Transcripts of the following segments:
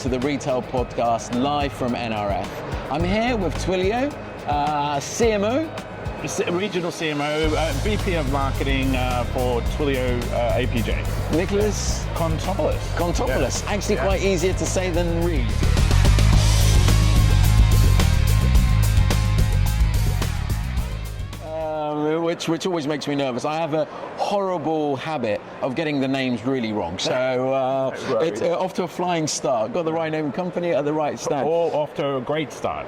to the Retail Podcast live from NRF. I'm here with Twilio, CMO. Regional CMO, VP of Marketing for Twilio APJ. Nicolas Kontopoulos. Kontopoulos. Yeah. Actually quite easier to say than read. Which always makes me nervous. I have a horrible habit of getting the names really wrong. So it's off to a flying start. Got the right name and company at the right stand. All off to a great start.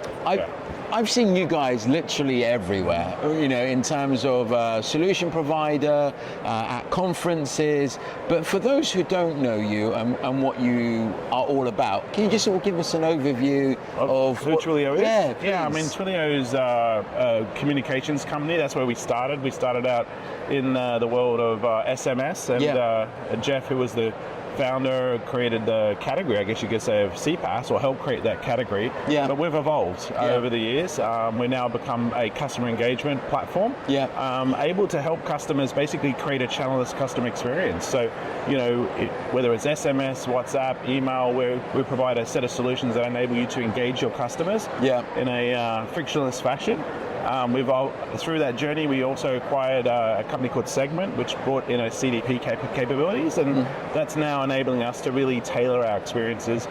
I've seen you guys literally everywhere, you know, in terms of solution provider, at conferences. But for those who don't know you and what you are all about, can you just sort of give us an overview of who Twilio is? Yeah, please. I mean, Twilio's a communications company. That's where we started. We started out in the world of SMS, and Jeff, who was the founder, created the category, I guess you could say, of CPaaS, or helped create that category. Yeah. But we've evolved over the years. We've now become a customer engagement platform, able to help customers basically create a channelless customer experience. So, you know, whether it's SMS, WhatsApp, email, we provide a set of solutions that enable you to engage your customers in a frictionless fashion. Through that journey, we also acquired a company called Segment, which brought in a CDP capabilities, and that's now enabling us to really tailor our experiences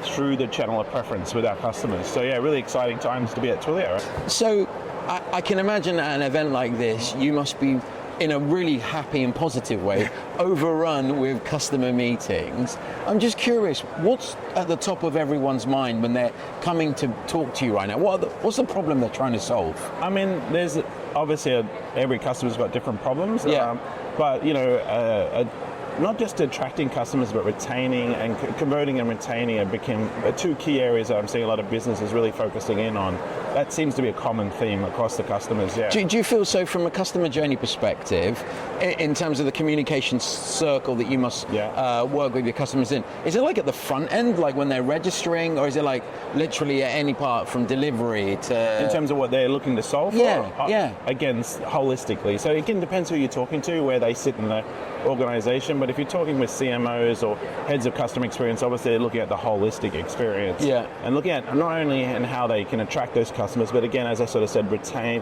through the channel of preference with our customers. So yeah, really exciting times to be at Twilio. Right? So I can imagine at an event like this, you must be, in a really happy and positive way, overrun with customer meetings. I'm just curious, what's at the top of everyone's mind when they're coming to talk to you right now? What's the problem they're trying to solve? I mean, there's obviously every customer's got different problems, but you know, not just attracting customers, but retaining and converting and retaining have become two key areas that I'm seeing a lot of businesses really focusing in on. That seems to be a common theme across the customers, Do you feel so from a customer journey perspective, in terms of the communication circle that you must work with your customers in, is it like at the front end, like when they're registering, or is it like literally at any part from delivery to... In terms of what they're looking to solve for? Again, holistically. So again, depends who you're talking to, where they sit in the organization, but if you're talking with CMOs or heads of customer experience, obviously they're looking at the holistic experience and looking at not only in how they can attract those customers, but again, as I sort of said,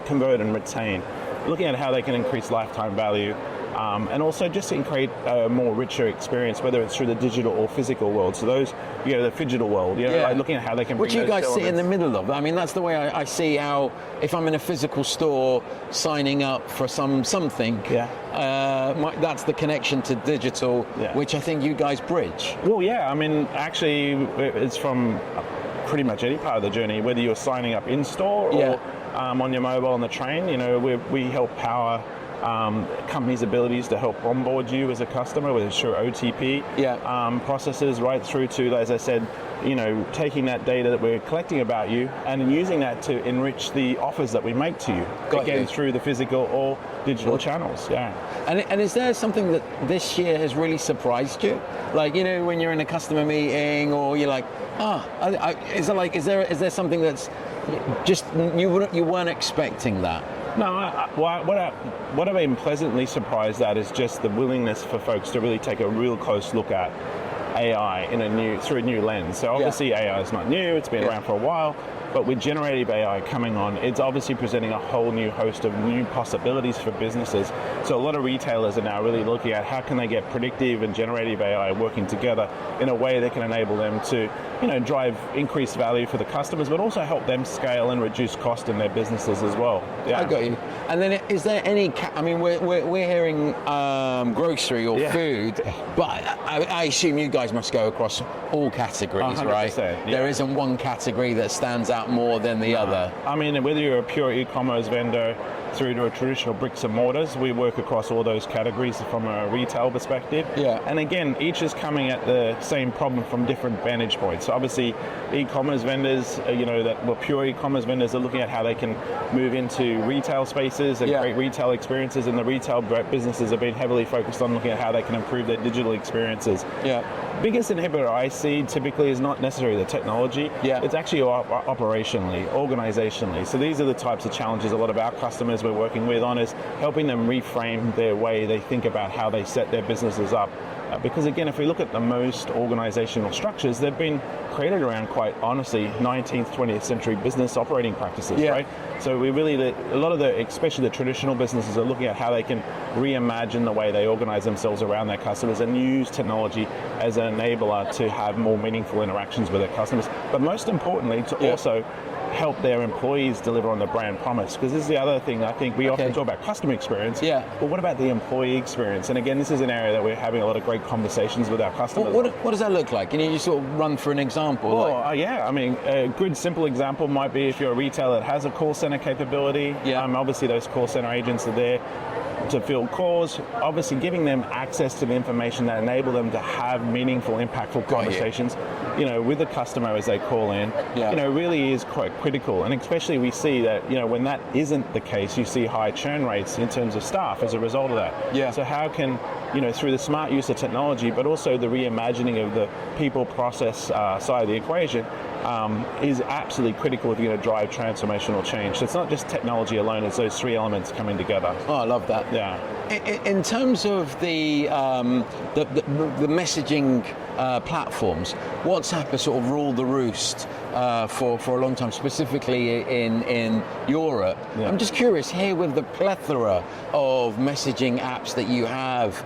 convert and retain, looking at how they can increase lifetime value, and also just to create a more richer experience, whether it's through the digital or physical world. So those, you know, the phygital world, like looking at how they can bring which you guys those sit in the middle of. I mean, that's the way I see how, if I'm in a physical store signing up for something, that's the connection to digital, which I think you guys bridge. Well, I mean, actually, it's from pretty much any part of the journey, whether you're signing up in store or on your mobile on the train. You know, we help power companies' abilities to help onboard you as a customer, whether it's through OTP processes, right through to, as I said, you know, taking that data that we're collecting about you and using that to enrich the offers that we make to you, through the physical or digital channels. And is there something that this year has really surprised you? Like, you know, when you're in a customer meeting, or you're like, is there something that's just you weren't expecting that? No, what I've been pleasantly surprised at is just the willingness for folks to really take a real close look at AI through a new lens. So obviously AI is not new, it's been around for a while, but with generative AI coming on, it's obviously presenting a whole new host of new possibilities for businesses. So a lot of retailers are now really looking at how can they get predictive and generative AI working together in a way that can enable them to, you know, drive increased value for the customers, but also help them scale and reduce cost in their businesses as well. I got you. And then is there any, I mean, we're hearing grocery or food, but I assume you guys must go across all categories, right? There isn't one category that stands out more than the other. I mean, whether you're a pure e-commerce vendor through to a traditional bricks and mortars, we work across all those categories from a retail perspective. And again, each is coming at the same problem from different vantage points. So obviously, e-commerce vendors, you know, that were pure e-commerce vendors are looking at how they can move into retail spaces and create retail experiences, and the retail businesses have been heavily focused on looking at how they can improve their digital experiences. Biggest inhibitor I see typically is not necessarily the technology, it's actually operationally, organizationally. So these are the types of challenges a lot of our customers we're working with on, is helping them reframe their way they think about how they set their businesses up Because again, if we look at the most organizational structures, they've been created around, quite honestly, 19th, 20th century business operating practices, right? So we really, a lot of especially the traditional businesses are looking at how they can reimagine the way they organize themselves around their customers and use technology as an enabler to have more meaningful interactions with their customers. But most importantly, to also help their employees deliver on the brand promise, because this is the other thing. I think we often talk about customer experience, but what about the employee experience? And again, this is an area that we're having a lot of great conversations with our customers. What does that look like? Can you just sort of run through an example? Well, yeah, I mean, a good simple example might be if you're a retailer that has a call center capability. Obviously those call center agents are there to field calls, obviously giving them access to the information that enable them to have meaningful, impactful conversations, with the customer as they call in, really is quite critical. And especially we see that, when that isn't the case, you see high churn rates in terms of staff as a result of that. So how can, through the smart use of technology, but also the reimagining of the people process side of the equation, is absolutely critical if you're going to drive transformational change. So it's not just technology alone, it's those three elements coming together. Oh, I love that. Yeah. In terms of the messaging platforms, WhatsApp has sort of ruled the roost for a long time, specifically in Europe. I'm just curious, here with the plethora of messaging apps that you have,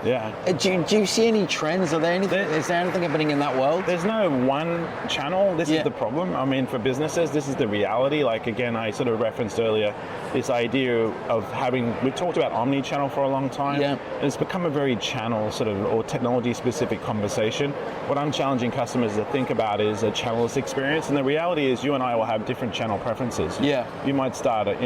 do you see any trends? Is there anything happening in that world? There's no one channel. This is the problem. I mean, for businesses, this is the reality. Like, again, I sort of referenced earlier this idea of we talked about omni-channel for a long time, and it's become a very channel sort of, or technology-specific conversation. What I'm challenging customers to think about is a channelless experience, and the reality is you and I will have different channel preferences. You might start through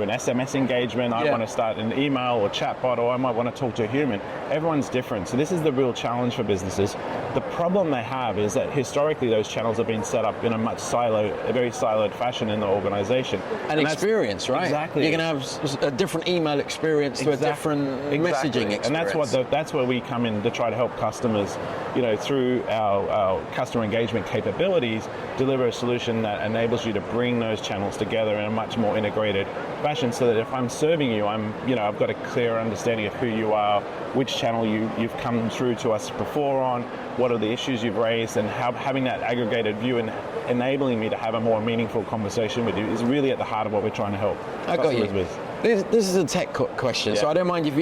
an SMS engagement. I want to start an email or chatbot, or I might want to talk to a human. Everyone's different, so this is the real challenge for businesses. The problem they have is that historically those channels have been set up in a very siloed fashion in the organization. And experience, right? Exactly. You can have a different email experience to a different messaging experience. And that's where we come in to try to help customers, through our customer engagement capabilities, deliver a solution that enables you to bring those channels together in a much more integrated fashion, so that if I'm serving you, I've got a clear understanding of who you are, which channel you've come through to us before on, what are the issues you've raised, and having that aggregated view and enabling me to have a more meaningful conversation with you is really at the heart of what we're trying to help customers with. This is a tech question, so I don't mind if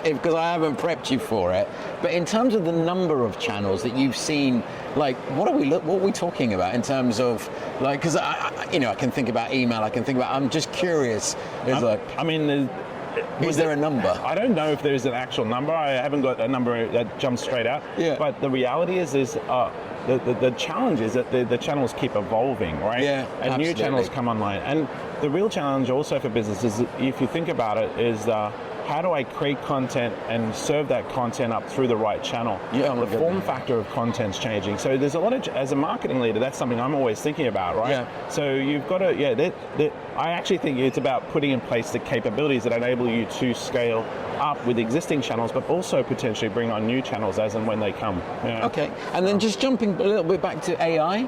because I haven't prepped you for it. But in terms of the number of channels that you've seen, like what are we talking about in terms of like? Because I can think about email. I'm just curious. Is there a number? I don't know if there's an actual number. I haven't got a number that jumps straight out. But the reality is the challenge is that the channels keep evolving, right? And absolutely. New channels come online. And the real challenge also for businesses, if you think about it, is how do I create content and serve that content up through the right channel? The form factor of content's changing. So there's a lot of, as a marketing leader, that's something I'm always thinking about, right? So you've got to, I actually think it's about putting in place the capabilities that enable you to scale up with existing channels, but also potentially bring on new channels as and when they come. Okay, and then just jumping a little bit back to AI,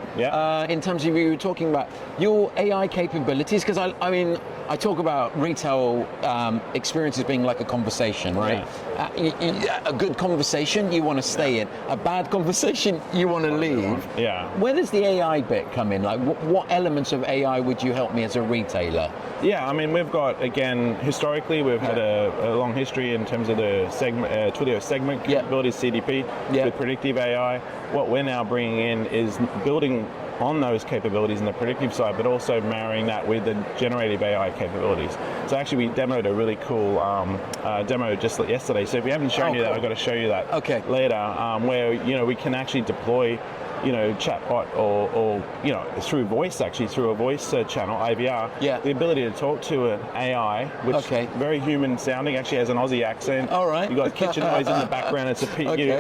in terms of you were talking about your AI capabilities, because I talk about retail experiences being like a conversation, right? A good conversation you want to stay in, a bad conversation you want to leave. Where does the AI bit come in? Like what elements of AI would you help me as a retailer? We've got, again, historically we've had a long history in terms of the Twilio segment capabilities, CDP, with predictive AI. What we're now bringing in is building on those capabilities in the predictive side, but also marrying that with the generative AI capabilities. So actually we demoed a really cool demo just yesterday. So if we haven't shown you that, I've got to show you that later, where we can actually deploy chatbot or through voice, actually through a voice channel, IVR, the ability to talk to an AI, which very human sounding, actually has an Aussie accent. All right. You've got kitchen noise in the background. It's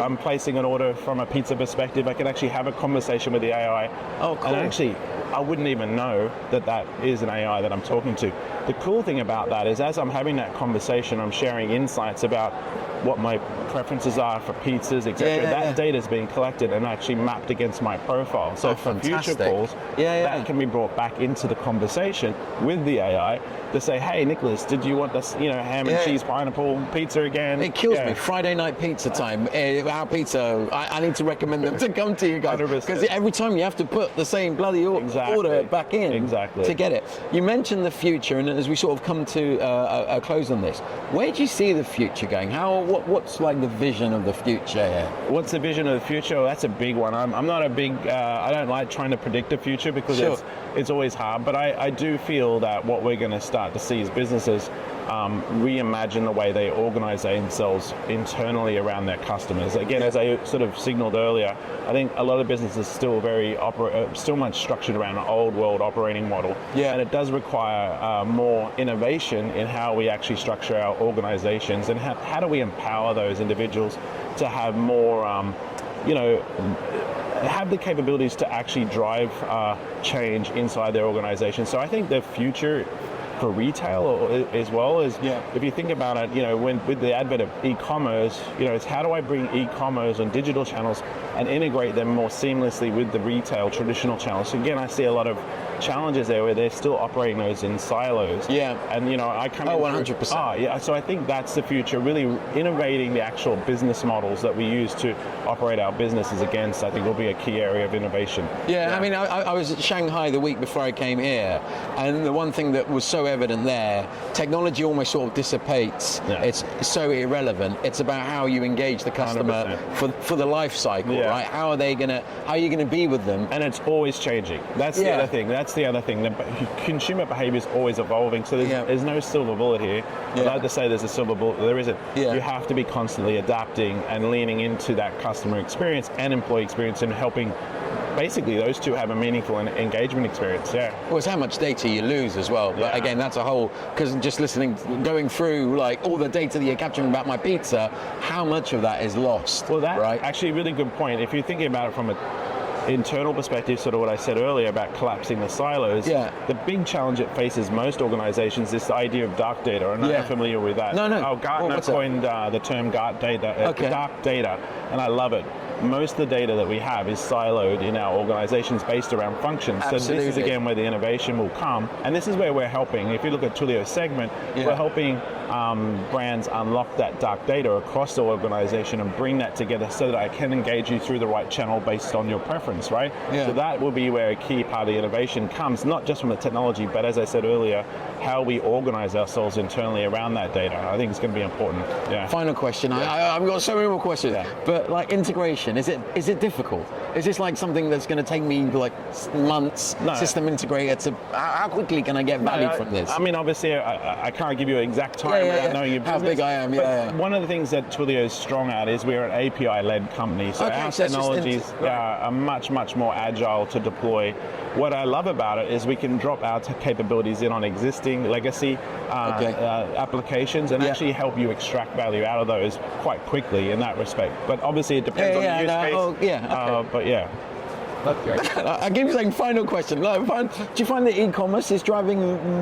I'm placing an order from a pizza perspective. I can actually have a conversation with the AI. Oh, cool. And actually, I wouldn't even know that is an AI that I'm talking to. The cool thing about that is as I'm having that conversation, I'm sharing insights about what my preferences are for pizzas, etc. That data is being collected and actually mapped against my profile. So for future calls, that can be brought back into the conversation with the AI to say, hey, Nicholas, did you want this, ham and cheese pineapple pizza again? It kills me. Friday night pizza time. Our pizza, I need to recommend them to come to you guys. Because every time you have to put the same bloody order back in to get it. You mentioned the future, and as we sort of come to a close on this, where do you see the future going? What's like the vision of the future here? What's the vision of the future? Well, that's a big one. I'm not a big, I don't like trying to predict the future because it's always hard, but I do feel that what we're going to start to see is businesses reimagine the way they organize themselves internally around their customers. Again, as I sort of signaled earlier, I think a lot of businesses still still much structured around an old world operating model. And it does require more innovation in how we actually structure our organizations and how do we empower those individuals to have more, have the capabilities to actually drive change inside their organization. So I think the future for retail as well is, if you think about it, with the advent of e-commerce, it's how do I bring e-commerce and digital channels and integrate them more seamlessly with the retail traditional channels. So again, I see a lot of challenges there where they're still operating those in silos. And I come in 100%. So I think that's the future, really innovating the actual business models that we use to operate our businesses against, I think will be a key area of innovation. I mean, I was at Shanghai the week before I came here, and the one thing that was so evident there, technology almost sort of dissipates. It's so irrelevant. It's about how you engage the customer for the life cycle, right? How are you gonna be with them? And it's always changing. That's the other thing. That's the other thing. The consumer behavior is always evolving. So there's no silver bullet here. I'd like to say there's a silver bullet. There isn't. You have to be constantly adapting and leaning into that customer experience and employee experience and helping basically those two have a meaningful and engagement experience. Well, it's how much data you lose as well. But again, that's a whole, because just going through like all the data that you're capturing about my pizza, how much of that is lost? Well, that's actually a really good point. If you're thinking about it from an internal perspective, sort of what I said earlier about collapsing the silos, the big challenge it faces most organizations is the idea of dark data. I'm not familiar with that. No. Gartner coined the term dark data, dark data, and I love it. Most of the data that we have is siloed in our organizations based around functions. So this is again where the innovation will come, and this is where we're helping. If you look at Twilio's segment, we're helping brands unlock that dark data across the organization and bring that together so that I can engage you through the right channel based on your preference, right? So that will be where a key part of the innovation comes, not just from the technology, but as I said earlier, how we organize ourselves internally around that data. I think it's going to be important. Final question. I've got so many more questions, but like integration, is it difficult? Is this like something that's going to take me like months, system integrator, to how quickly can I get value from this? I mean, obviously, I can't give you an exact time without knowing your business. How big I am, but one of the things that Twilio is strong at is we're an API-led company, so our technologies are much, much more agile to deploy. What I love about it is we can drop our capabilities in on existing legacy applications and actually help you extract value out of those quite quickly in that respect. But obviously it depends on the use case. I keep saying final question. Do you find that e-commerce is driving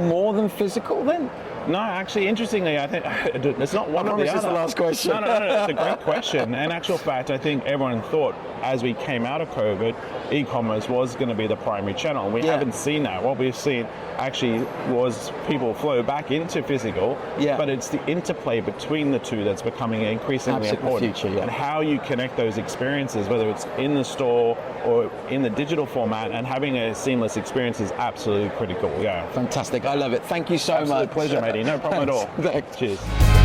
more than physical then? No, actually, interestingly, I think it's not one or the other. This is the last question. No, it's a great question. In actual fact, I think everyone thought as we came out of COVID, e-commerce was going to be the primary channel. We haven't seen that. What we've seen actually was people flow back into physical, but it's the interplay between the two that's becoming increasingly important. And how you connect those experiences, whether it's in the store or in the digital format, and having a seamless experience is absolutely critical. Fantastic. I love it. Thank you so much. Pleasure, matey. No problem at all. Thanks. Cheers.